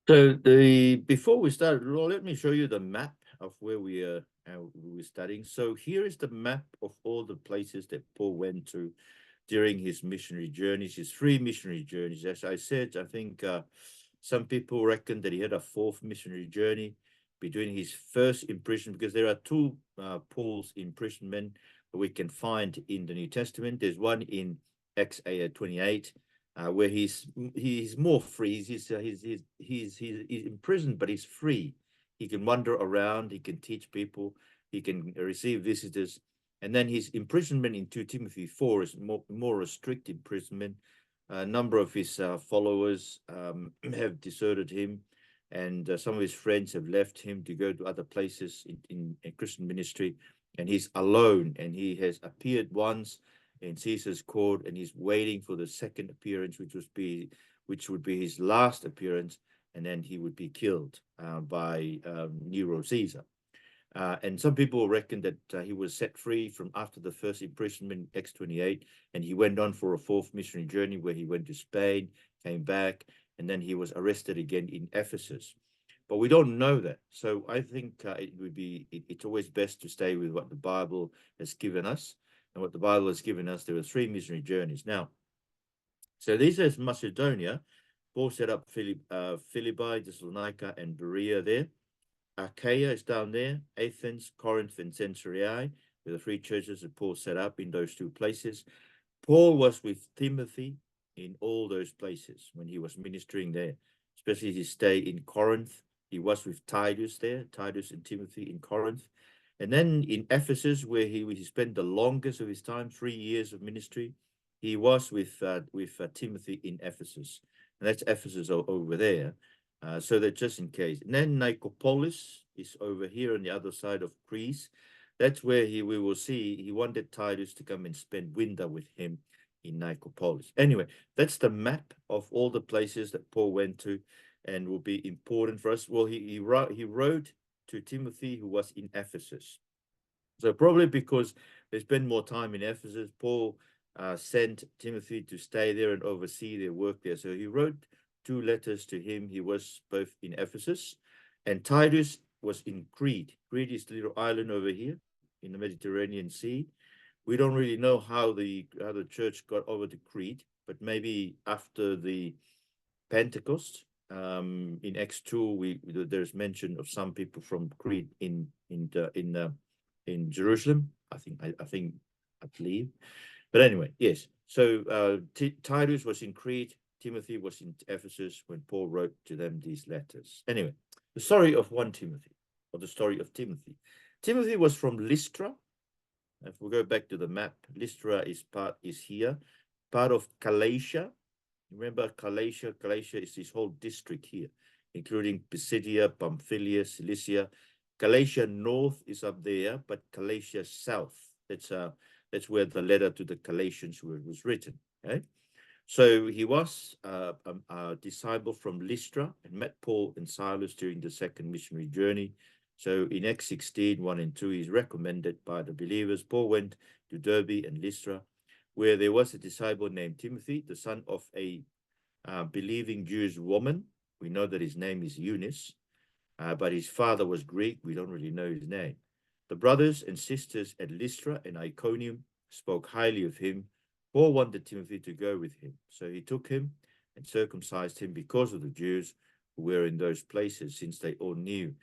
So before we start, well, let me show you the map of where we're studying. So here is the map of all the places that Paul went to during his missionary journeys, his 3 missionary journeys. As I said, I think some people reckon that he had a 4th missionary journey between his first imprisonment, because there are 2 Paul's imprisonment that we can find in the New Testament. There's one in Acts 28, where he's more free. He's imprisoned, but he's free. He can wander around. He can teach people. He can receive visitors. And then his imprisonment in 2 Timothy 4 is more a strict imprisonment. A number of his followers have deserted him, and some of his friends have left him to go to other places in Christian ministry. And he's alone, and he has appeared once in Caesar's court, and he's waiting for the second appearance, which would be his last appearance, and then he would be killed by Nero Caesar. And some people reckon that he was set free from after the first imprisonment, Acts 28, and he went on for a 4th missionary journey where he went to Spain, came back, and then he was arrested again in Ephesus. But we don't know that. So I think it's always best to stay with what the Bible has given us. And what the Bible has given us, there were 3 missionary journeys. Now, so this is Macedonia. Paul set up Philippi, Thessalonica, and Berea there. Achaia is down there, Athens, Corinth, and Cenchreae, with the 3 churches that Paul set up in those 2 places. Paul was with Timothy in all those places when he was ministering there, especially his stay in Corinth. He was with Titus there, Titus and Timothy in Corinth. And then in Ephesus, where he spent the longest of his time, 3 years of ministry, he was with Timothy in Ephesus. And that's Ephesus over there. So that just in case. And then Nicopolis is over here on the other side of Greece. That's where we will see he wanted Titus to come and spend winter with him in Nicopolis. Anyway, that's the map of all the places that Paul went to and will be important for us. Well, he wrote to Timothy, who was in Ephesus. So probably because they spent more time in Ephesus, Paul sent Timothy to stay there and oversee their work there. So he wrote 2 letters to him. He was both in Ephesus, and Titus was in Crete. Crete is the little island over here in the Mediterranean Sea. We don't really know how the church got over to Crete, but maybe after the Pentecost, in Acts 2, there's mention of some people from Crete in Jerusalem. I believe. But anyway, yes. So Titus was in Crete. Timothy was in Ephesus when Paul wrote to them these letters. Anyway, the story of 1 Timothy, or the story of Timothy. Timothy was from Lystra. If we go back to the map, Lystra is here, part of Galatia. Remember Galatia? Galatia is this whole district here, including Pisidia, Pamphylia, Cilicia. Galatia North is up there, but Galatia South, that's where the letter to the Galatians was written. Okay? So he was a disciple from Lystra and met Paul and Silas during the 2nd missionary journey. So in Acts 16, 1 and 2, he's recommended by the believers. Paul went to Derbe and Lystra, where there was a disciple named Timothy, the son of a believing Jewish woman. We know that his name is Eunice, but his father was Greek. We don't really know his name. The brothers and sisters at Lystra and Iconium spoke highly of him. Paul wanted Timothy to go with him, so he took him and circumcised him because of the Jews who were in those places, since they all knew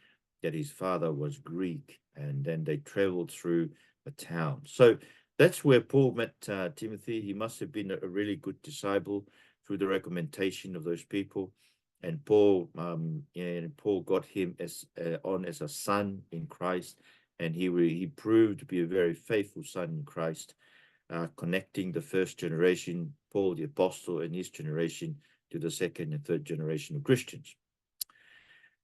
that his father was Greek. And then they traveled through the town. So that's where Paul met Timothy. He must have been a really good disciple through the recommendation of those people. And Paul got him on as a son in Christ, and he proved to be a very faithful son in Christ, connecting the first generation, Paul the apostle, and his generation to the 2nd and 3rd generation of Christians.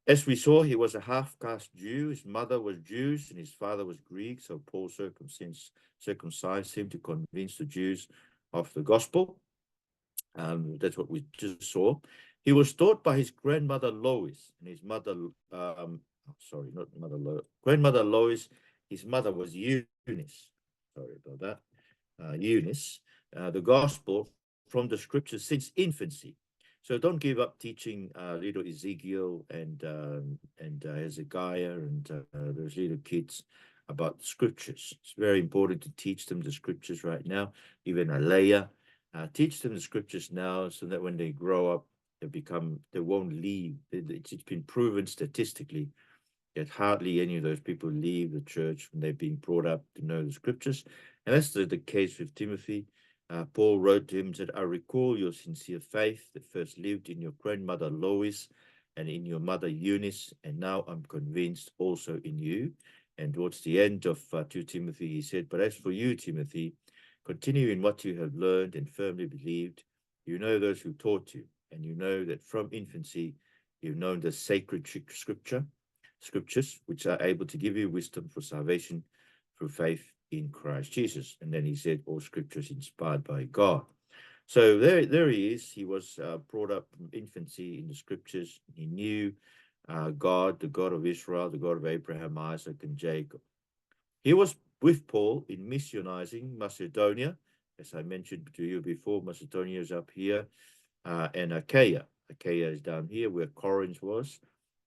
As we saw, he was a half-caste Jew. His mother was Jewish and his father was Greek. So Paul circumcised him to convince the Jews of the gospel. That's what we just saw. He was taught by his grandmother Lois, and his mother, grandmother Lois, his mother was Eunice. Sorry about that. Eunice, the gospel from the scriptures since infancy. So don't give up teaching little Ezekiel and Hezekiah and those little kids about the scriptures. It's very important to teach them the scriptures right now. Even Alea, teach them the scriptures now, so that when they grow up, they won't leave. It's been proven statistically that hardly any of those people leave the church when they're being brought up to know the scriptures. And that's the case with Timothy. Paul wrote to him and said, I recall your sincere faith that first lived in your grandmother Lois and in your mother Eunice, and now I'm convinced also in you. And towards the end of 2 Timothy, he said, but as for you, Timothy, continue in what you have learned and firmly believed. You know those who taught you, and you know that from infancy you've known the sacred scriptures, which are able to give you wisdom for salvation through faith in Christ Jesus. And then he said, all scriptures inspired by God. So there he is. He was brought up from infancy in the scriptures. He knew God, the God of Israel, the God of Abraham, Isaac, and Jacob. He was with Paul in missionizing Macedonia. As I mentioned to you before, Macedonia is up here, and Achaia. Achaia is down here where Corinth was.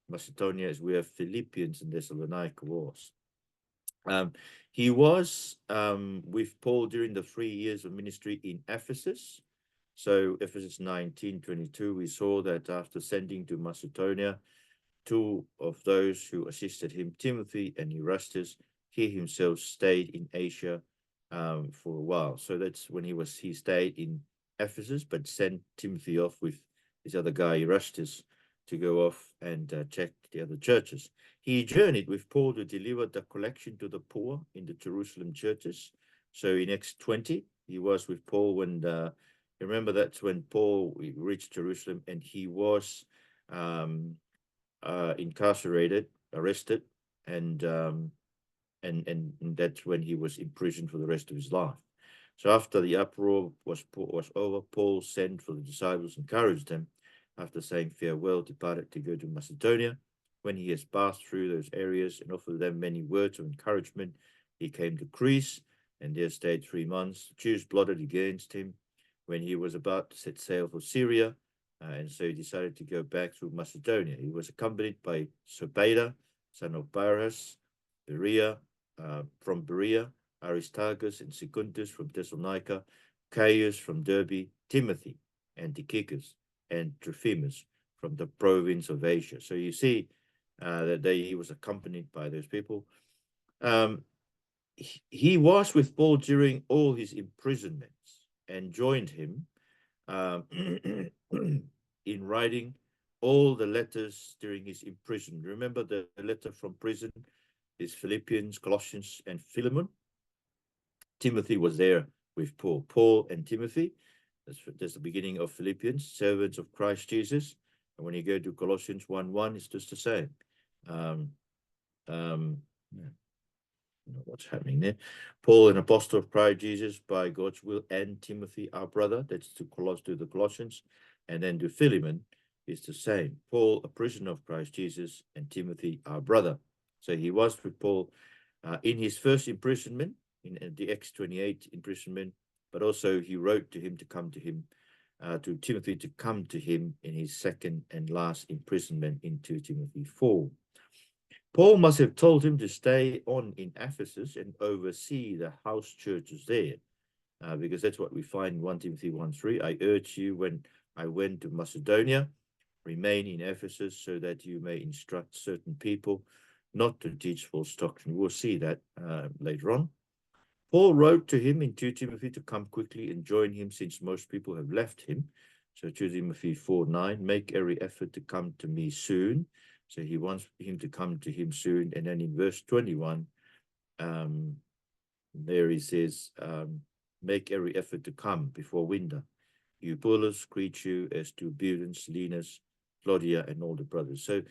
Macedonia is where Philippians and Thessalonica was. He was with Paul during the 3 years of ministry in Ephesus. So Ephesus 19:22, we saw that after sending to Macedonia, 2 of those who assisted him, Timothy and Erastus, he himself stayed in Asia for a while. So that's when he stayed in Ephesus, but sent Timothy off with his other guy, Erastus, to go off and check the other churches. He journeyed with Paul to deliver the collection to the poor in the Jerusalem churches. So in Acts 20, he was with Paul when, remember that's when Paul reached Jerusalem and he was incarcerated, arrested, and that's when he was imprisoned for the rest of his life. So after the uproar was over, Paul sent for the disciples, encouraged them, after saying farewell, departed to go to Macedonia. When he has passed through those areas and offered them many words of encouragement, he came to Greece and there stayed 3 months. The Jews plotted against him when he was about to set sail for Syria, and so he decided to go back through Macedonia. He was accompanied by Sopater, son of Barras, from Berea, Aristarchus and Secundus from Thessalonica, Gaius from Derbe, Timothy and Tychicus and Trophimus from the province of Asia. So you see that he was accompanied by those people. He was with Paul during all his imprisonments and joined him in writing all the letters during his imprisonment. Remember the letter from prison is Philippians, Colossians, and Philemon. Timothy was there with Paul. Paul and Timothy, that's the beginning of Philippians, servants of Christ Jesus. And when you go to Colossians 1:1, it's just the same. What's happening there? Paul, an apostle of Christ Jesus by God's will, and Timothy, our brother. That's to the Colossians. And then to Philemon is the same. Paul, a prisoner of Christ Jesus, and Timothy, our brother. So he was with Paul in his first imprisonment, in the Acts 28 imprisonment, but also he wrote to him to come to him, to Timothy to come to him in his second and last imprisonment in 2 Timothy 4. Paul must have told him to stay on in Ephesus and oversee the house churches there, because that's what we find in 1 Timothy 1:3. I urge you when I went to Macedonia, remain in Ephesus so that you may instruct certain people not to teach false doctrine. We'll see that later on. Paul wrote to him in 2 Timothy to come quickly and join him since most people have left him. So 2 Timothy 4:9, make every effort to come to me soon. So he wants him to come to him soon. And then in verse 21, there he says, make every effort to come before winter. Eubulus greet you, as do Pudens, Linus, Claudia, and all the brothers. So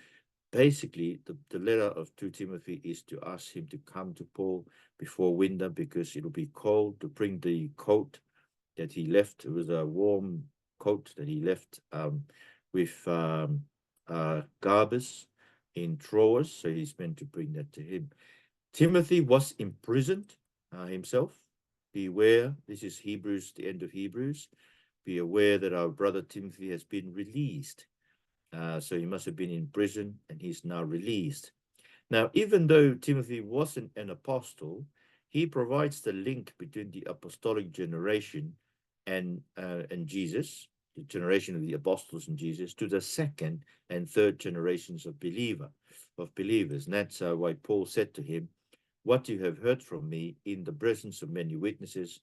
basically, the letter of 2 Timothy is to ask him to come to Paul before winter because it'll be cold, to bring the coat that he left. It was a warm coat that he left with Gabus in Troas. So he's meant to bring that to him. Timothy was imprisoned himself. Beware, this is Hebrews, the end of Hebrews. be aware that our brother Timothy has been released. So he must have been in prison, and he's now released. Now, even though Timothy wasn't an apostle, he provides the link between the apostolic generation and Jesus, the generation of the apostles and Jesus, to the second and third generations of believers. And that's why Paul said to him, "What you have heard from me in the presence of many witnesses,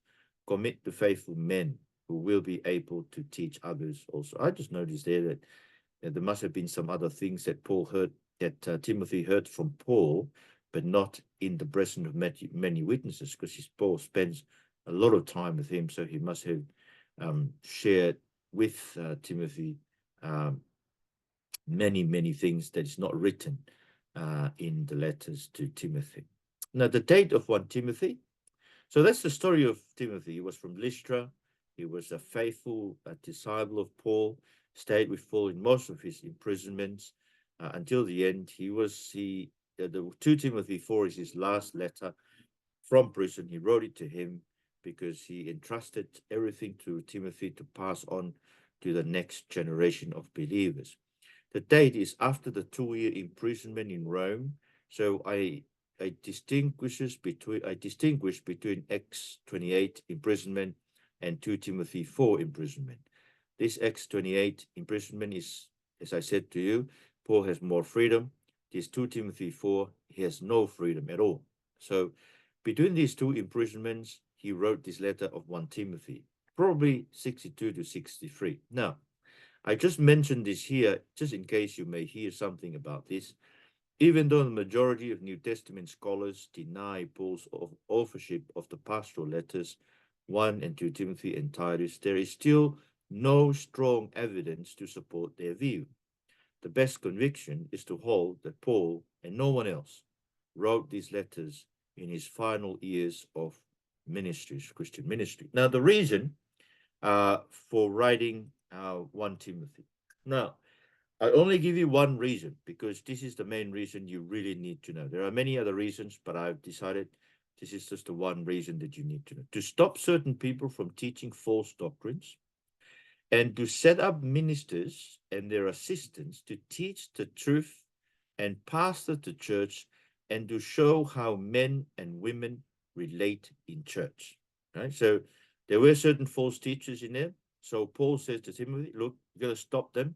commit to faithful men who will be able to teach others also." I just noticed there that there must have been some other things that Timothy heard from Paul, but not in the presence of many witnesses, because Paul spends a lot of time with him, so he must have shared with Timothy many things that is not written in the letters to Timothy. Now, the date of 1 Timothy. So that's the story of Timothy. He was from Lystra. He was a faithful disciple of Paul, stayed with Paul in most of his imprisonments until the end. The 2 Timothy 4 is his last letter from prison. He wrote it to him because he entrusted everything to Timothy to pass on to the next generation of believers. The date is after the 2-year imprisonment in Rome. So I distinguish between Acts 28 imprisonment and 2 Timothy 4 imprisonment. This Acts 28 imprisonment is, as I said to you, Paul has more freedom. This 2 Timothy 4, he has no freedom at all. So between these two imprisonments, he wrote this letter of 1 Timothy, probably 62 to 63. Now, I just mentioned this here, just in case you may hear something about this. Even though the majority of New Testament scholars deny Paul's authorship of the pastoral letters 1 and 2 Timothy and Titus, there is still no strong evidence to support their view. The best conviction is to hold that Paul and no one else wrote these letters in his final years of Christian ministry. Now, the reason for writing 1 Timothy. Now, I only give you one reason because this is the main reason you really need to know. There are many other reasons, but I've decided this is just the one reason that you need to know. To stop certain people from teaching false doctrines and to set up ministers and their assistants to teach the truth and pastor the church and to show how men and women relate in church. Right? So there were certain false teachers in there. So Paul says to Timothy, look, you got to stop them.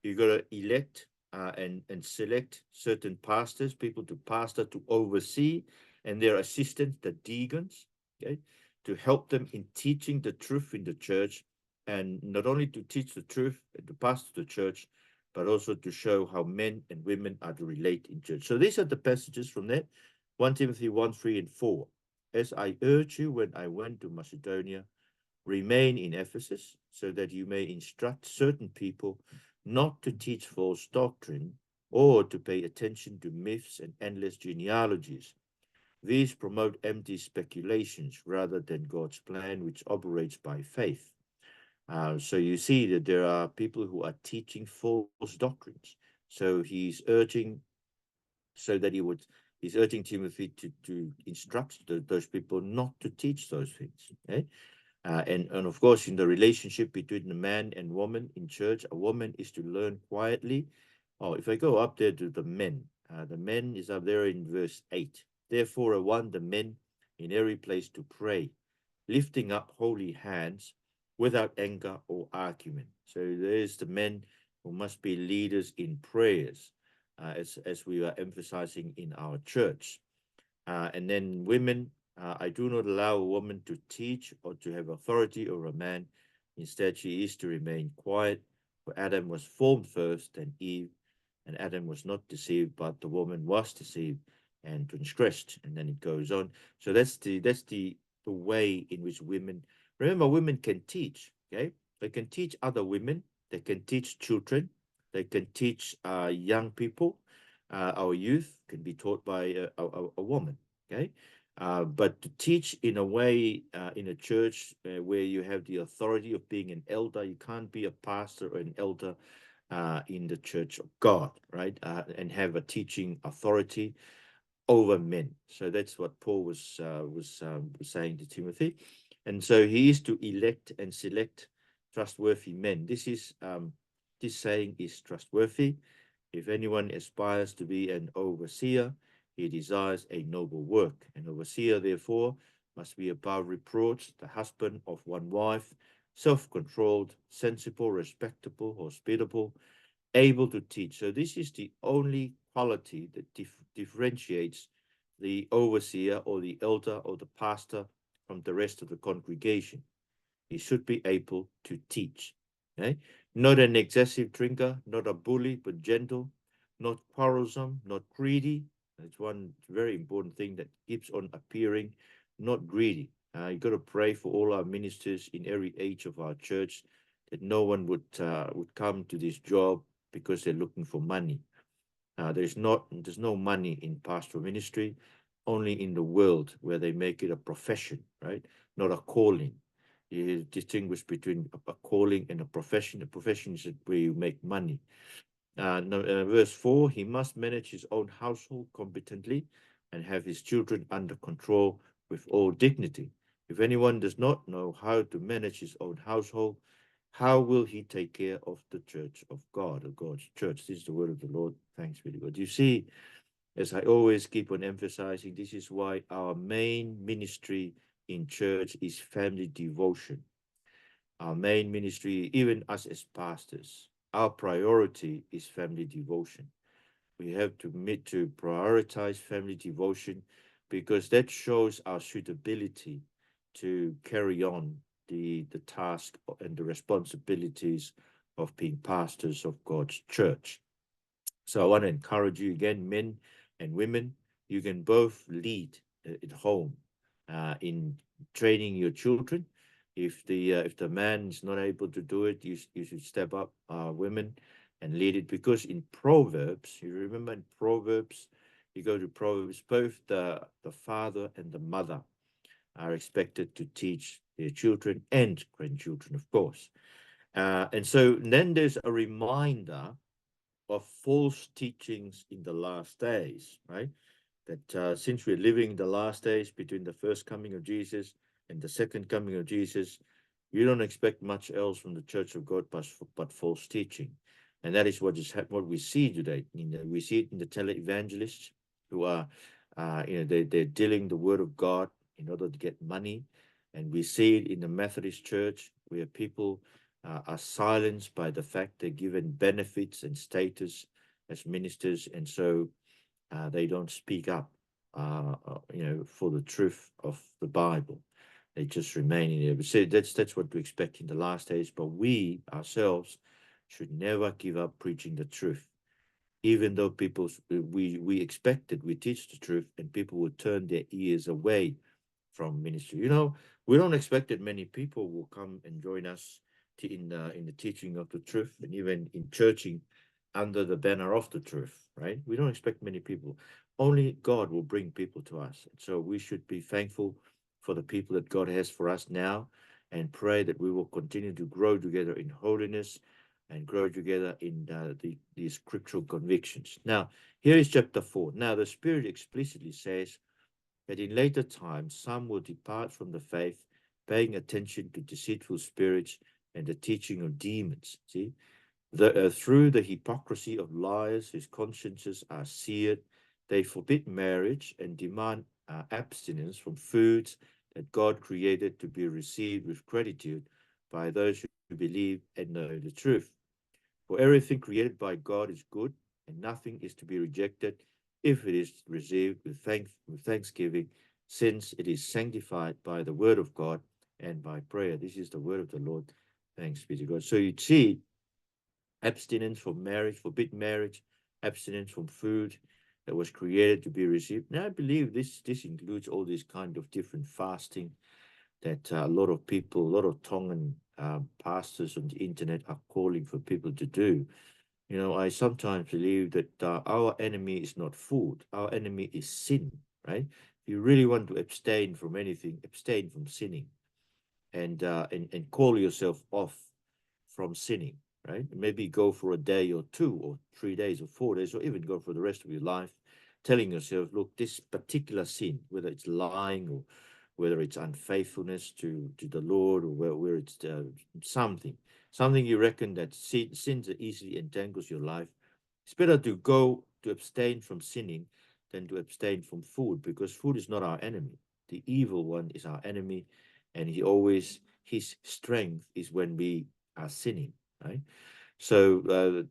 You got to elect and select certain pastors, people to pastor, to oversee, and their assistants, the deacons, okay, to help them in teaching the truth in the church, and not only to teach the truth and to pastor the church, but also to show how men and women are to relate in church. So these are the passages from that, 1 Timothy 1, 3, and 4. As I urge you when I went to Macedonia, remain in Ephesus, so that you may instruct certain people not to teach false doctrine or to pay attention to myths and endless genealogies. These promote empty speculations rather than God's plan, which operates by faith. So you see that there are people who are teaching false doctrines. So he's urging Timothy to instruct those people not to teach those things. Okay? And of course, in the relationship between the man and woman in church, a woman is to learn quietly. Oh, if I go up there to the men is up there in verse 8. Therefore, I want the men in every place to pray, lifting up holy hands without anger or argument. So there's the men who must be leaders in prayers, as we are emphasizing in our church. And then women, I do not allow a woman to teach or to have authority over a man. Instead, she is to remain quiet. For Adam was formed first, then Eve, and Adam was not deceived, but the woman was deceived and transgressed. And then it goes on. So that's the way in which women. Remember, women can teach. Okay, they can teach other women. They can teach children. They can teach young people. Our youth can be taught by a woman. Okay, but to teach in a way in a church where you have the authority of being an elder, you can't be a pastor or an elder in the church of God, right? And have a teaching authority over men. So that's what Paul was saying to Timothy, and so he is to elect and select trustworthy men. This saying is trustworthy. If anyone aspires to be an overseer, he desires a noble work. An overseer, therefore, must be above reproach, the husband of one wife, self-controlled, sensible, respectable, hospitable, able to teach. So this is the only quality that differentiates the overseer or the elder or the pastor from the rest of the congregation. He should be able to teach. Okay? Not an excessive drinker, not a bully, but gentle, not quarrelsome, not greedy. That's one very important thing that keeps on appearing, not greedy. You got to pray for all our ministers in every age of our church that no one would come to this job because they're looking for money. There's no money in pastoral ministry, only in the world where they make it a profession, right? Not a calling. You distinguish between a calling and a profession. A profession is where you make money. Verse 4, he must manage his own household competently and have his children under control with all dignity. If anyone does not know how to manage his own household, how will he take care of the church of God, of God's church? This is the word of the Lord. Thanks be to God. You see, as I always keep on emphasizing, this is why our main ministry in church is family devotion. Our main ministry, even us as pastors, our priority is family devotion. We have to prioritize family devotion because that shows our suitability to carry on the task and the responsibilities of being pastors of God's church. So I want to encourage you again, men and women, you can both lead at home in training your children. If the man is not able to do it, you should step up, women, and lead it. Because in Proverbs, you remember in Proverbs, you go to Proverbs, both the father and the mother are expected to teach their children and grandchildren, of course. And so then there's a reminder of false teachings in the last days, right? That since we're living the last days between the first coming of Jesus and the second coming of Jesus, you don't expect much else from the Church of God but false teaching. And that is what we see today. We see it in the televangelists who are, they're dealing the word of God in order to get money. And we see it in the Methodist Church where people are silenced by the fact they're given benefits and status as ministers, and so they don't speak up, for the truth of the Bible. They just remain in there. But see, that's what we expect in the last days. But we ourselves should never give up preaching the truth, even though we expect that we teach the truth, and people will turn their ears away from ministry. We don't expect that many people will come and join us in the teaching of the truth, and even in churching under the banner of the truth, right? We don't expect many people. Only God will bring people to us. So we should be thankful for the people that God has for us now, and pray that we will continue to grow together in holiness and grow together in the scriptural convictions. Now, here is chapter 4. Now, the Spirit explicitly says that in later times some will depart from the faith, paying attention to deceitful spirits and the teaching of demons. See, through the hypocrisy of liars whose consciences are seared, they forbid marriage and demand abstinence from foods that God created to be received with gratitude by those who believe and know the truth. For everything created by God is good, and nothing is to be rejected if it is received with thanksgiving, since it is sanctified by the word of God and by prayer. This is the word of the Lord. Thanks be to God. So you see, abstinence from marriage, forbid marriage, abstinence from food that was created to be received. Now I believe this includes all these kind of different fasting that a lot of people, a lot of Tongan pastors on the internet are calling for people to do. I sometimes believe that our enemy is not food. Our enemy is sin, right? If you really want to abstain from anything, abstain from sinning, and call yourself off from sinning, right? Maybe go for a day or 2 or 3 days or 4 days, or even go for the rest of your life, telling yourself, look, this particular sin, whether it's lying whether it's unfaithfulness to the Lord, or where it's something you reckon that sins that easily entangles your life. It's better to go to abstain from sinning than to abstain from food, because food is not our enemy. The evil one is our enemy, and his strength is when we are sinning, right? So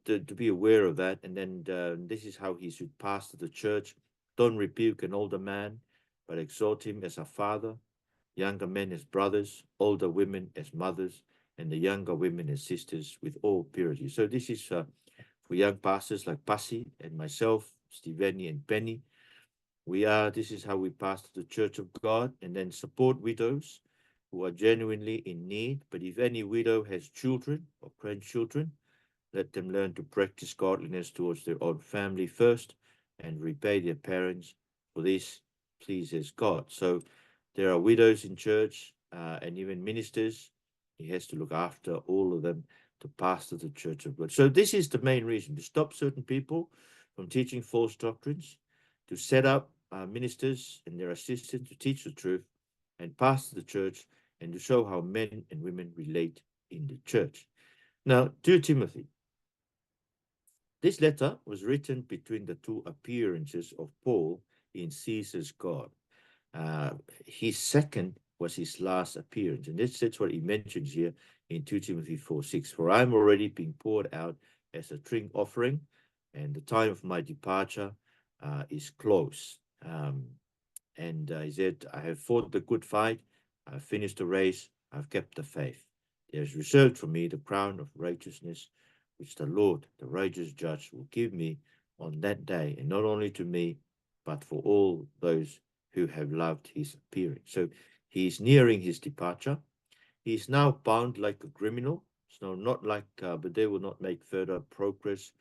to be aware of that, and then this is how he should pastor the church. Don't rebuke an older man, but exhort him as a father, younger men as brothers, older women as mothers, and the younger women as sisters with all purity. So this is for young pastors like Pasi and myself, Steveni and Benny. This is how we pastor the church of God, and then support widows who are genuinely in need. But if any widow has children or grandchildren, let them learn to practice godliness towards their own family first and repay their parents, for this pleases God. So there are widows in church and even ministers. He has to look after all of them to pastor the church of God. So this is the main reason, to stop certain people from teaching false doctrines, to set up ministers and their assistants to teach the truth and pastor the church, and to show how men and women relate in the church. Now, to Timothy, this letter was written between the two appearances of Paul in Caesar's court. His second was his last appearance, and that's what he mentions here in 2 Timothy 4:6. For I am already being poured out as a drink offering, and the time of my departure is close. And he said, I have fought the good fight, I have finished the race, I have kept the faith. There is reserved for me the crown of righteousness, which the Lord, the righteous judge, will give me on that day, and not only to me, but for all those who have loved his appearing. So he is nearing his departure. He is now bound like a criminal. So not like, but they will not make further progress,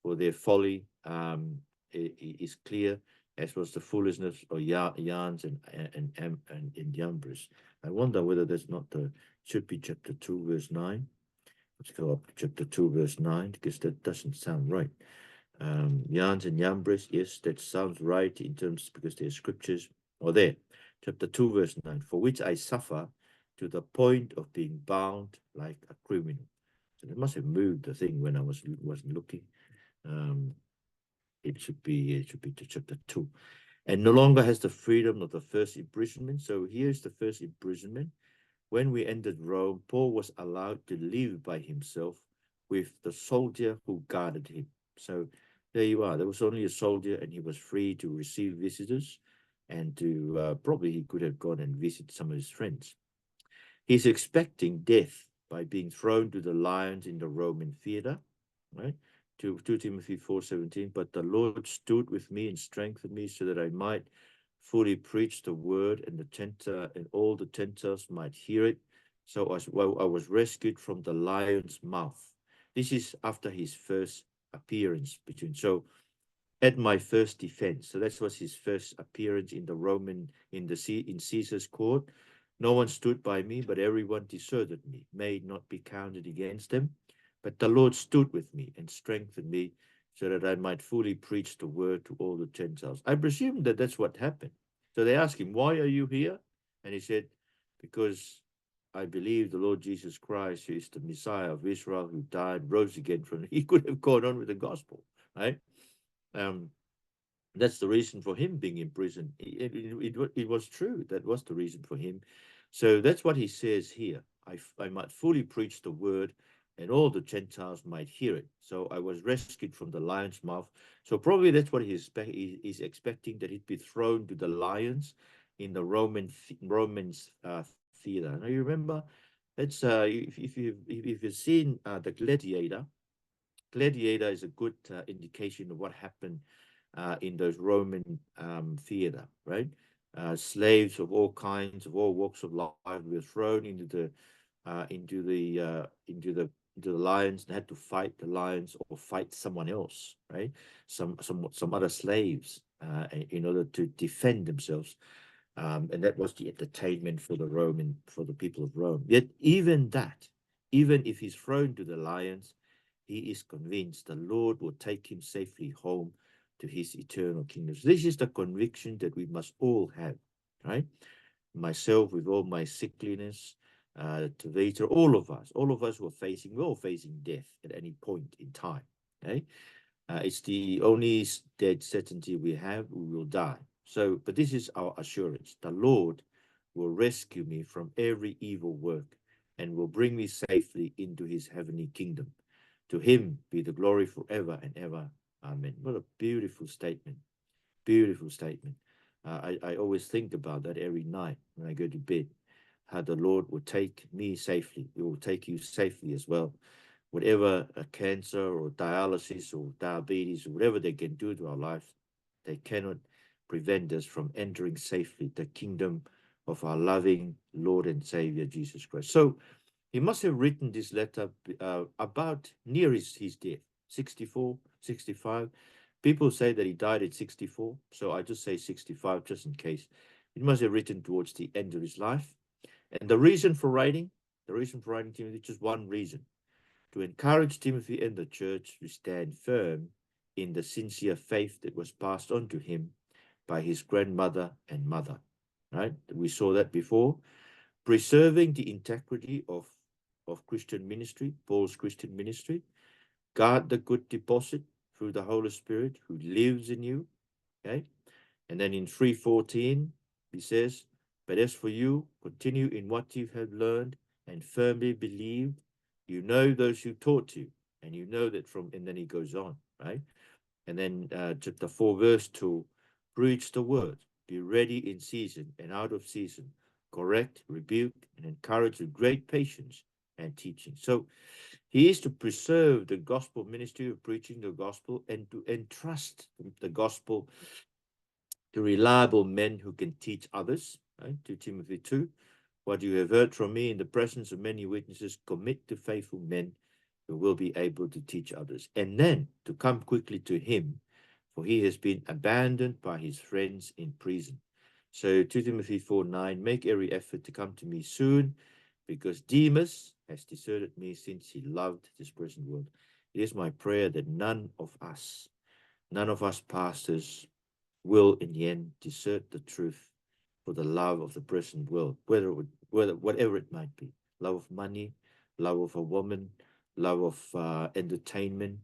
for their folly is clear, as was the foolishness of Jans and Jambres. I wonder whether that's not should be chapter 2, verse 9. Let's go up to chapter 2, verse 9, because that doesn't sound right. Jans and Jambres, yes, that sounds right in terms, because there's scriptures. Or there, chapter 2, verse 9, for which I suffer to the point of being bound like a criminal. So they must have moved the thing when I wasn't looking. It should be to chapter 2. And no longer has the freedom of the first imprisonment. So here's the first imprisonment. When we entered Rome, Paul was allowed to live by himself with the soldier who guarded him. So there you are. There was only a soldier, and he was free to receive visitors, and to probably he could have gone and visit some of his friends. He's expecting death by being thrown to the lions in the Roman theater, right? 2 Timothy 4:17, but the Lord stood with me and strengthened me, so that I might fully preach the word, and all the Gentiles might hear it. So I was rescued from the lion's mouth. This is after his first appearance so at my first defense. So that was his first appearance in in Caesar's court. No one stood by me, but everyone deserted me. May it not be counted against them. But the Lord stood with me and strengthened me, so that I might fully preach the word to all the Gentiles. I presume that that's what happened. So they asked him, why are you here? And he said, because I believe the Lord Jesus Christ, who is the Messiah of Israel, who died, rose again from. He could have gone on with the gospel, right? That's the reason for him being in prison. It was true. That was the reason for him. So that's what he says here. I might fully preach the word, and all the Gentiles might hear it. So I was rescued from the lion's mouth. So probably that's what he's expecting, that he'd be thrown to the lions in the Romans theater. Now you remember, that's if you've seen the Gladiator. Gladiator is a good indication of what happened in those Roman theater, right? Slaves of all kinds, of all walks of life, were thrown into the lions, and had to fight the lions or fight someone else, right? Some other slaves in order to defend themselves. And that was the entertainment for the people of Rome. Yet even if he's thrown to the lions, he is convinced the Lord will take him safely home to his eternal kingdom. So this is the conviction that we must all have, right? myself with all my sickliness, Tavita, all of us we're all facing death at any point in time. Okay, it's the only dead certainty we have: we will die. So, but this is our assurance: the Lord will rescue me from every evil work and will bring me safely into His heavenly kingdom. To Him be the glory forever and ever. Amen. What a beautiful statement! Beautiful statement. I always think about that every night when I go to bed, how the Lord will take me safely. He will take you safely as well. Whatever cancer or dialysis or diabetes or whatever they can do to our life, they cannot prevent us from entering safely the kingdom of our loving Lord and Savior Jesus Christ. So he must have written this letter about near his death, 64, 65. People say that he died at 64, so I just say 65 just in case. It must have written towards the end of his life. And the reason for writing Timothy, just one reason: to encourage Timothy and the church to stand firm in the sincere faith that was passed on to him by his grandmother and mother. Right? We saw that before. Preserving the integrity of Christian ministry, Paul's Christian ministry. Guard the good deposit through the Holy Spirit who lives in you. Okay. And then in 3:14, he says, but as for you, continue in what you have learned and firmly believed. You know those who taught you, and you know that from, and then he goes on, right? And then chapter 4, verse 2, preach the word, be ready in season and out of season, correct, rebuke, and encourage with great patience and teaching. So he is to preserve the gospel ministry of preaching the gospel and to entrust the gospel to reliable men who can teach others, right? 2 Timothy 2. What you have heard from me in the presence of many witnesses, commit to faithful men who will be able to teach others. And then to come quickly to him, for he has been abandoned by his friends in prison. So 2 Timothy 4:9, make every effort to come to me soon, because Demas has deserted me since he loved this present world. It is my prayer that none of us pastors will in the end desert the truth for the love of the present world, whatever it might be: love of money, love of a woman, love of entertainment,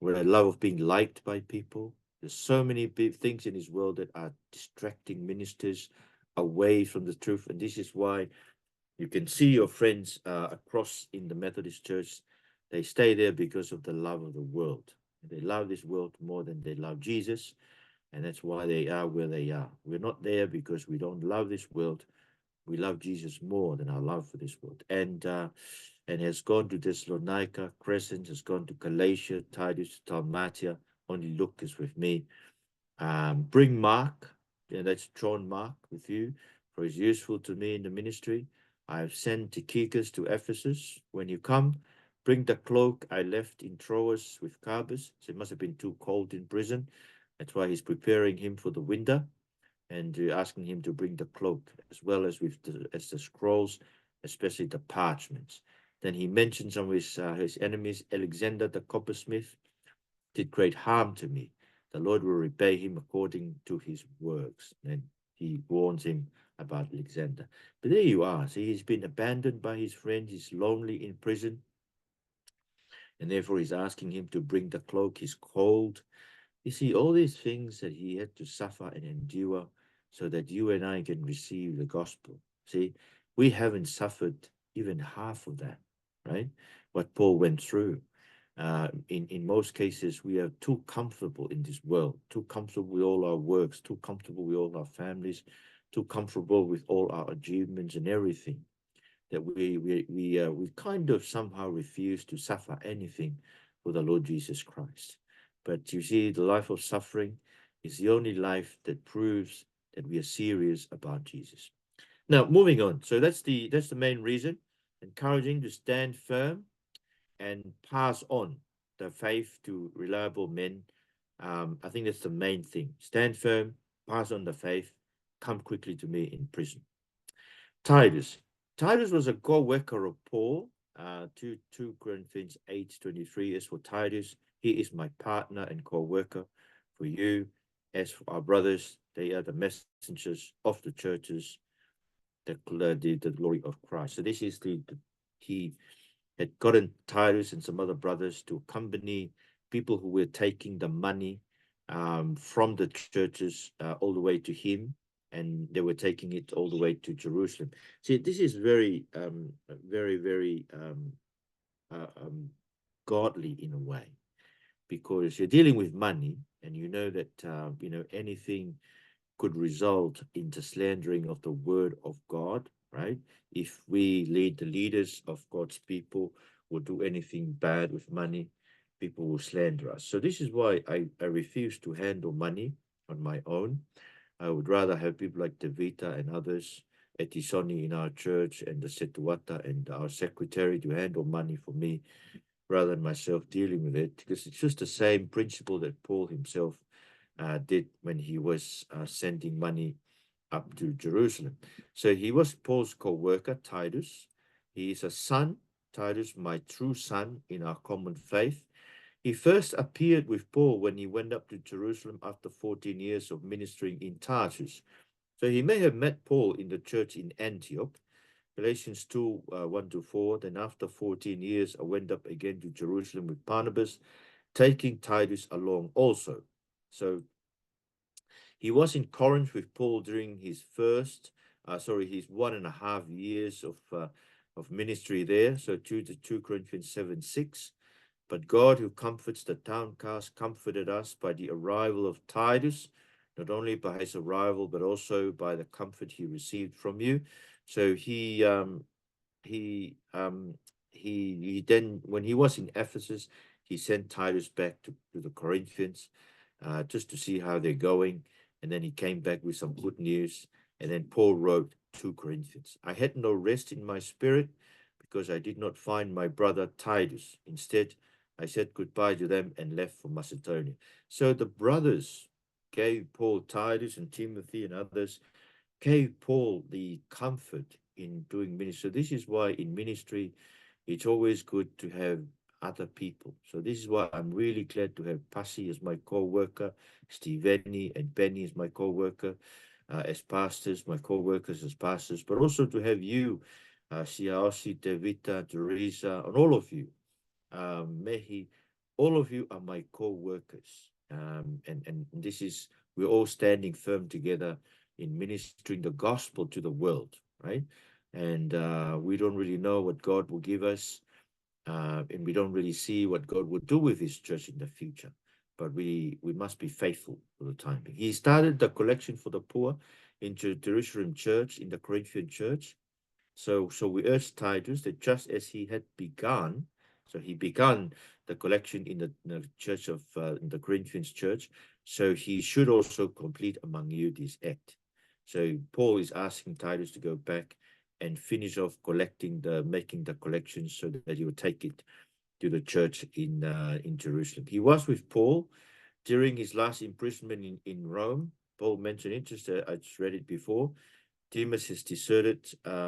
love of being liked by people. There's so many big things in this world that are distracting ministers away from the truth, and this is why you can see your friends across in the Methodist Church. They stay there because of the love of the world. They love this world more than they love Jesus, and that's why they are where they are. We're not there because we don't love this world. We love Jesus more than our love for this world. And has gone to Thessalonica, Crescent has gone to Galatia, Titus, Dalmatia. Only Luke is with me. Bring Mark, that's John Mark, with you, for he's useful to me in the ministry. I have sent Tychicus to Ephesus. When you come, bring the cloak I left in Troas with Carbus. So it must have been too cold in prison. That's why he's preparing him for the winter, and asking him to bring the cloak as well as with the scrolls, especially the parchments. Then he mentions some of his enemies. Alexander the coppersmith did great harm to me. The Lord will repay him according to his works. And he warns him about Alexander. But there you are. See, he's been abandoned by his friends. He's lonely in prison. And therefore he's asking him to bring the cloak. He's cold. You see, all these things that he had to suffer and endure so that you and I can receive the gospel. See, we haven't suffered even half of that, right? What Paul went through. In most cases, we are too comfortable in this world, too comfortable with all our works, too comfortable with all our families, too comfortable with all our achievements and everything, that we kind of somehow refuse to suffer anything for the Lord Jesus Christ. But you see, the life of suffering is the only life that proves that we are serious about Jesus. Now, moving on. So that's the main reason: encouraging to stand firm and pass on the faith to reliable men. I think that's the main thing. Stand firm, pass on the faith, come quickly to me in prison. Titus. Titus was a co-worker of Paul. 2 Corinthians 8:23. As for Titus, he is my partner and co-worker for you. As for our brothers, they are the messengers of the churches the glory of Christ. So this is he had gotten Titus and some other brothers to accompany people who were taking the money from the churches all the way to him, and they were taking it all the way to Jerusalem. See, this is very, very godly in a way, because you're dealing with money, and you know that anything could result in the slandering of the word of God, right? If we the leaders of God's people will do anything bad with money, people will slander us. So this is why I refuse to handle money on my own. I would rather have people like Devita and others, Etisoni in our church, and the Setuata and our secretary to handle money for me, rather than myself dealing with it, because it's just the same principle that Paul himself did when he was sending money up to Jerusalem. So he was Paul's co-worker, Titus. He is a son, Titus, my true son in our common faith. He first appeared with Paul when he went up to Jerusalem after 14 years of ministering in Tarsus. So he may have met Paul in the church in Antioch, Galatians 2, 1 to 4. Then after 14 years, I went up again to Jerusalem with Barnabas, taking Titus along also. So he was in Corinth with Paul during his his 1.5 years of ministry there. So 2 Corinthians 7:6. But God, who comforts the downcast, comforted us by the arrival of Titus, not only by his arrival, but also by the comfort he received from you. So he then, when he was in Ephesus, he sent Titus back to the Corinthians just to see how they're going. And then he came back with some good news. And then Paul wrote 2 Corinthians. I had no rest in my spirit because I did not find my brother Titus. Instead, I said goodbye to them and left for Macedonia. So the brothers gave Paul Titus and Timothy and others, gave Paul the comfort in doing ministry. So this is why in ministry, it's always good to have other people. So this is why I'm really glad to have Pasi as my co-worker, Steveni and Benny as my co-worker, as pastors, my co-workers as pastors, but also to have you, Siaosi, Devita, Teresa, and all of you, Mehi, all of you are my co-workers. And this is, we're all standing firm together in ministering the gospel to the world, right? And we don't really know what God will give us, and we don't really see what God will do with his church in the future. But we must be faithful for the time being. He started the collection for the poor in Jerusalem church, in the Corinthian church. So we urge Titus that just as he had begun, so he began the collection in the church of in the Corinthians church, so he should also complete among you this act. So Paul is asking Titus to go back and finish off making the collections so that he will take it to the church in Jerusalem. He was with Paul during his last imprisonment in Rome. Paul mentioned it, I just read it before. Demas has deserted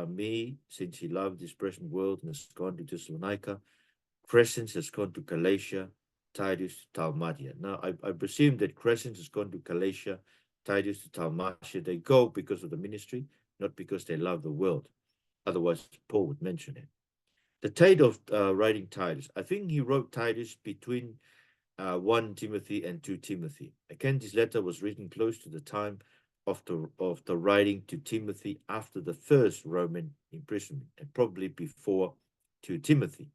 me since he loved this present world and has gone to Thessalonica. Crescens has gone to Galatia, Titus to Dalmatia. Now, I presume that Crescens has gone to Galatia, Titus to Dalmatia. They go because of the ministry, not because they love the world. Otherwise, Paul would mention it. The date of writing Titus. I think he wrote Titus between 1 Timothy and 2 Timothy. Again, this letter was written close to the time of the writing to Timothy after the first Roman imprisonment, and probably before 2 Timothy,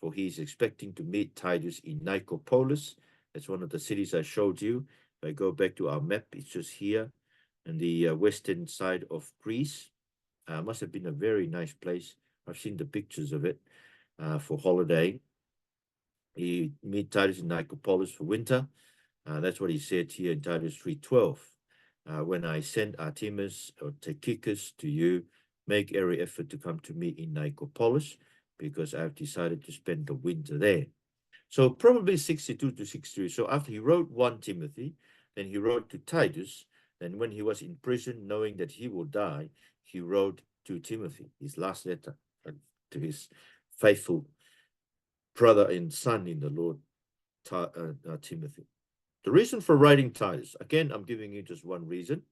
for he is expecting to meet Titus in Nicopolis. That's one of the cities I showed you. If I go back to our map, it's just here on the western side of Greece. Must have been a very nice place. I've seen the pictures of it for holiday. He meet Titus in Nicopolis for winter. That's what he said here in Titus 3:12. When I send Artemas or Tychicus to you, make every effort to come to me in Nicopolis, because I've decided to spend the winter there. So probably 62 to 63. So after he wrote 1 Timothy, then he wrote to Titus. Then when he was in prison, knowing that he will die, he wrote to Timothy, his last letter to his faithful brother and son in the Lord, Timothy. The reason for writing Titus, again, I'm giving you just one reason.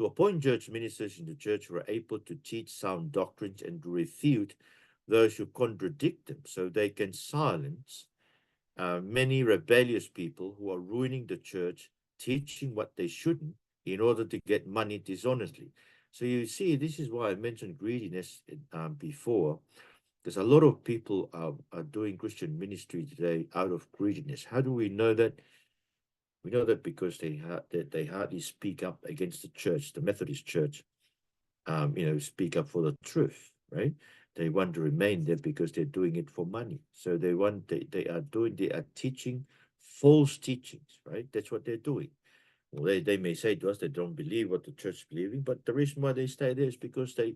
to appoint church ministers in the church who are able to teach sound doctrines and to refute those who contradict them, so they can silence many rebellious people who are ruining the church, teaching what they shouldn't in order to get money dishonestly. So you see, this is why I mentioned greediness before, because a lot of people are doing Christian ministry today out of greediness. How do we know that? We know that because they hardly speak up against the church, the Methodist Church, speak up for the truth, right? They want to remain there because they're doing it for money. So they are teaching false teachings, right? That's what they're doing. Well, they may say to us they don't believe what the church is believing, but the reason why they stay there is because they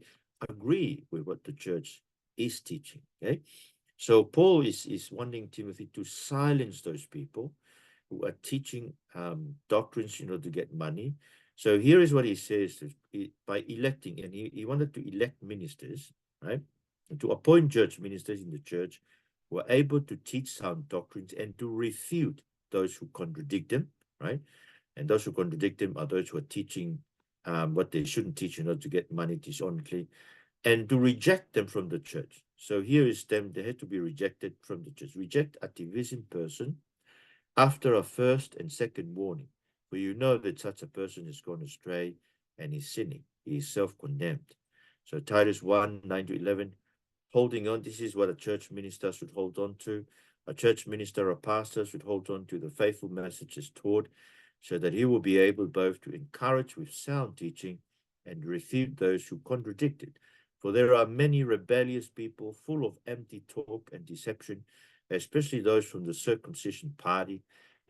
agree with what the church is teaching. Okay. So Paul is wanting Timothy to silence those people who are teaching doctrines, to get money. So here is what he says by electing, and he wanted to elect ministers, right? And to appoint church ministers in the church who are able to teach sound doctrines and to refute those who contradict them, right? And those who contradict them are those who are teaching what they shouldn't teach in order to get money dishonestly, and to reject them from the church. So here is them, they had to be rejected from the church. Reject a division person after a first and second warning, for you know that such a person is gone astray and is sinning. He is self-condemned. So Titus 1, 9 to 11, holding on, this is what a church minister should hold on to. A church minister or pastor should hold on to the faithful messages taught, so that he will be able both to encourage with sound teaching and refute those who contradict it. For there are many rebellious people full of empty talk and deception, especially those from the circumcision party.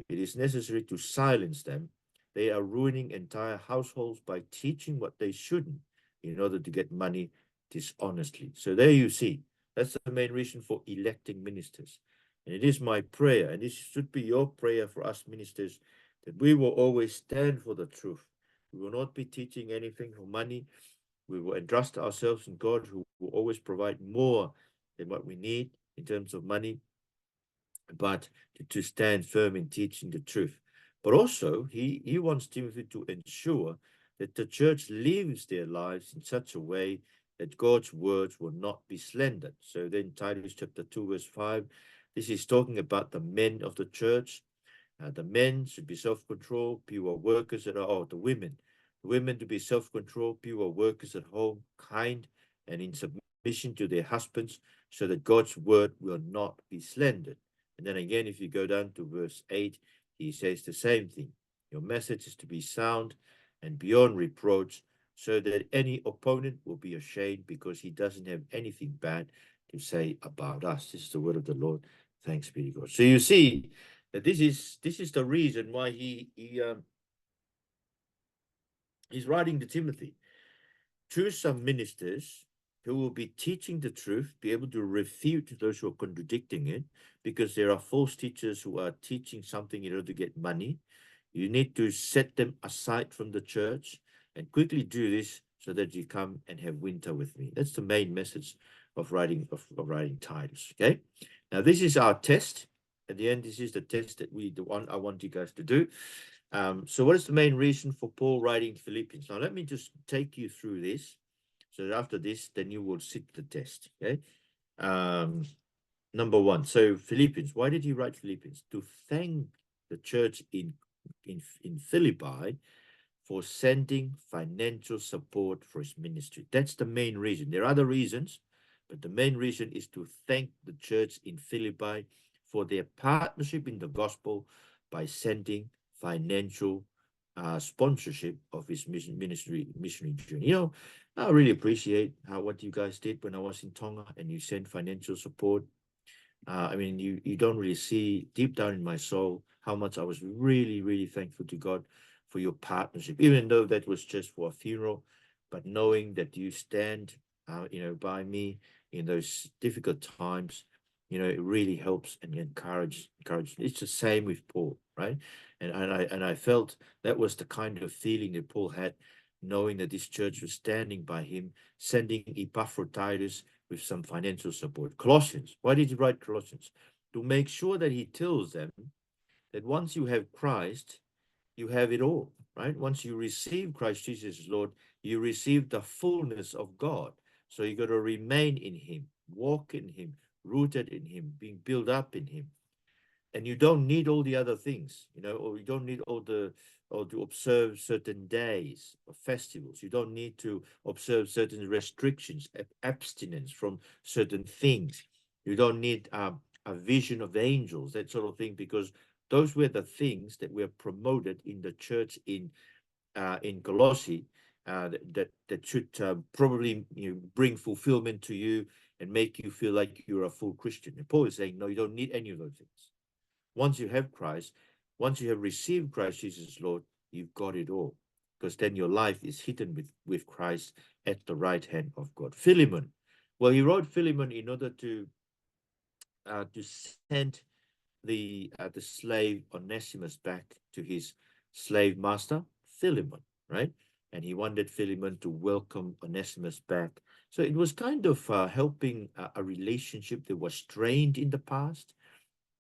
It is necessary to silence them. They are ruining entire households by teaching what they shouldn't in order to get money dishonestly. So there you see, that's the main reason for electing ministers. And it is my prayer, and this should be your prayer for us ministers, that we will always stand for the truth. We will not be teaching anything for money. We will entrust ourselves in God, who will always provide more than what we need in terms of money, but to stand firm in teaching the truth. But also, he wants Timothy to ensure that the church lives their lives in such a way that God's words will not be slandered. So then Titus chapter 2, verse 5, this is talking about the men of the church. The men should be self-controlled, pure workers the women to be self-controlled, pure workers at home, kind, and in submission to their husbands, so that God's word will not be slandered. And then again, if you go down to verse 8, he says the same thing. Your message is to be sound and beyond reproach, so that any opponent will be ashamed because he doesn't have anything bad to say about us. This is the word of the Lord. Thanks be to God. So you see that this is the reason why he's writing to Timothy. Choose some ministers who will be teaching the truth, be able to refute those who are contradicting it, because there are false teachers who are teaching something in order to get money. You need to set them aside from the church and quickly do this so that you come and have winter with me. That's the main message of writing Titus. Okay. Now this is our test. At the end, this is the test that I want you guys to do. So what is the main reason for Paul writing Philippians? Now let me just take you through this. So after this, then you will sit the test. Okay. Number one. So Philippians. Why did he write Philippians? To thank the church in Philippi for sending financial support for his ministry. That's the main reason. There are other reasons, but the main reason is to thank the church in Philippi for their partnership in the gospel by sending financial sponsorship of his missionary journey. I really appreciate what you guys did when I was in Tonga, and you sent financial support. You don't really see deep down in my soul how much I was really, really thankful to God for your partnership, even though that was just for a funeral. But knowing that you stand, by me in those difficult times, it really helps and encourages. It's the same with Paul, right? And I felt that was the kind of feeling that Paul had, knowing that this church was standing by him, sending Epaphroditus with some financial support. Colossians. Why did he write Colossians? To make sure that he tells them that once you have Christ, you have it all. right? Once you receive Christ Jesus as Lord, you receive the fullness of God. So you got to remain in him, walk in him, rooted in him, being built up in him. And you don't need all the other things, or you don't need or to observe certain days or festivals. You don't need to observe certain restrictions, abstinence from certain things. You don't need a vision of angels, that sort of thing, because those were the things that were promoted in the church in Colossae, that should probably bring fulfillment to you and make you feel like you're a full Christian. And Paul is saying, no, you don't need any of those things. Once you have Christ, once you have received Christ Jesus Lord, you've got it all, because then your life is hidden with Christ at the right hand of God. Philemon, well, he wrote Philemon in order to send the slave Onesimus back to his slave master Philemon, right? And he wanted Philemon to welcome Onesimus back. So it was kind of helping a relationship that was strained in the past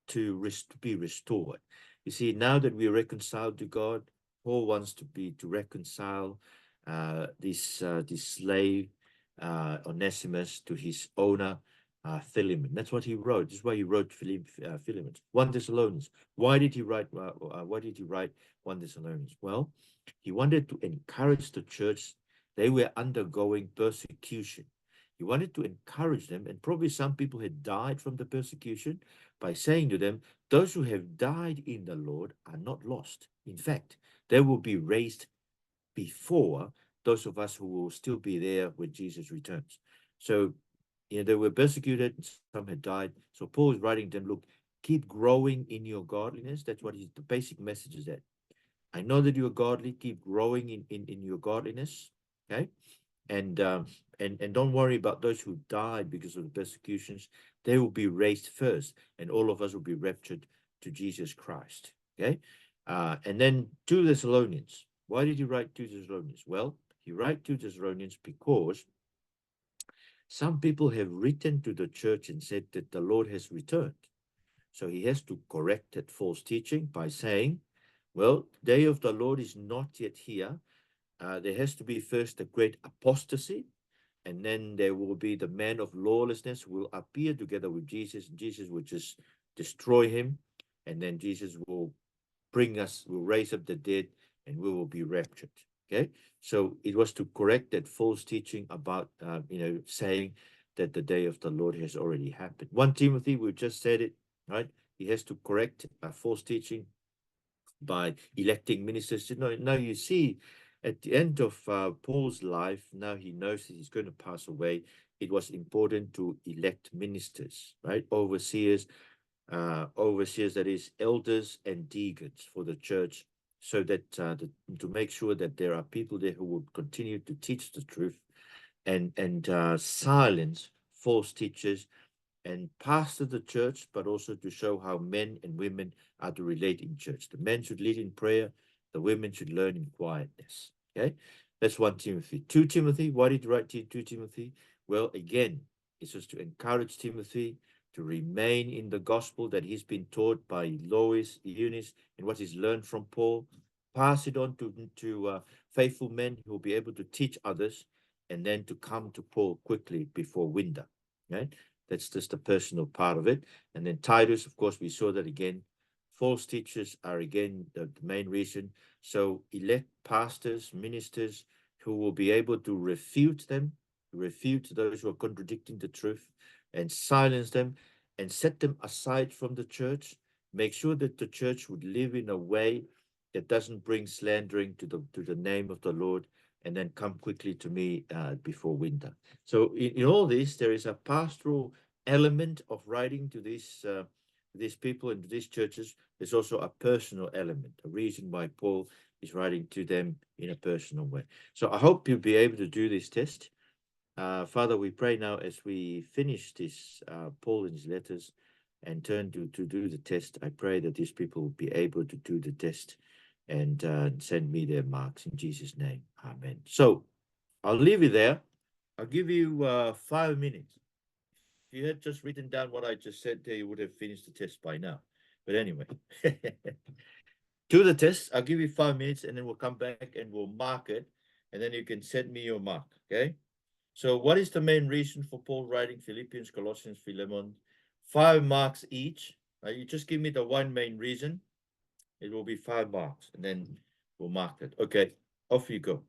to be restored. You see, now that we're reconciled to God, Paul wants to reconcile this slave Onesimus to his owner Philemon. That's what he wrote. This is why he wrote Philemon. 1 Thessalonians. Why did he write? Why did he write 1 Thessalonians? Well, he wanted to encourage the church. They were undergoing persecution. He wanted to encourage them, and probably some people had died from the persecution, by saying to them, those who have died in the Lord are not lost. In fact, they will be raised before those of us who will still be there when Jesus returns. So, they were persecuted, some had died. So Paul is writing to them, look, keep growing in your godliness. That's what the basic message is, that I know that you are godly, keep growing in your godliness, okay? And don't worry about those who died because of the persecutions. They will be raised first, and all of us will be raptured to Jesus Christ. Okay. And then 2 Thessalonians. Why did he write 2 Thessalonians? Well, he wrote 2 Thessalonians because some people have written to the church and said that the Lord has returned. So he has to correct that false teaching by saying, well, the day of the Lord is not yet here. There has to be first a great apostasy, and then there will be the man of lawlessness who will appear together with Jesus. Jesus will just destroy him, and then Jesus will raise up the dead, and we will be raptured. Okay, so it was to correct that false teaching about, saying that the day of the Lord has already happened. 1 Timothy, we just said it, right? He has to correct false teaching by electing ministers. Now you see, at the end of Paul's life, now he knows that he's going to pass away. It was important to elect ministers, right? Overseers, that is elders and deacons for the church, so that to make sure that there are people there who will continue to teach the truth and silence false teachers and pastor the church, but also to show how men and women are to relate in church. The men should lead in prayer. The women should learn in quietness. Okay, that's 1 Timothy. 2 Timothy, why did you write 2 Timothy? Well, again, it's just to encourage Timothy to remain in the gospel that he's been taught by Lois, Eunice, and what he's learned from Paul. Pass it on to faithful men who will be able to teach others, and then to come to Paul quickly before winter. Right? That's just a personal part of it. And then Titus, of course, we saw that again. False teachers are again the main reason. So elect pastors, ministers who will be able to refute those who are contradicting the truth, and silence them and set them aside from the church. Make sure that the church would live in a way that doesn't bring slandering to the name of the Lord, and then come quickly to me before winter. So in all this, there is a pastoral element of writing to these people and to these churches. There's also a personal element, a reason why Paul is writing to them in a personal way. So I hope you'll be able to do this test. Father, we pray now as we finish this Paul and his letters and turn to do the test. I pray that these people will be able to do the test and send me their marks in Jesus' name. Amen. So I'll leave you there. I'll give you 5 minutes. If you had just written down what I just said there, you would have finished the test by now. But anyway, do the test. I'll give you 5 minutes and then we'll come back and we'll mark it. And then you can send me your mark, okay? So what is the main reason for Paul writing Philippians, Colossians, Philemon? 5 marks each. You just give me the one main reason. It will be 5 marks and then we'll mark it. Okay, off you go.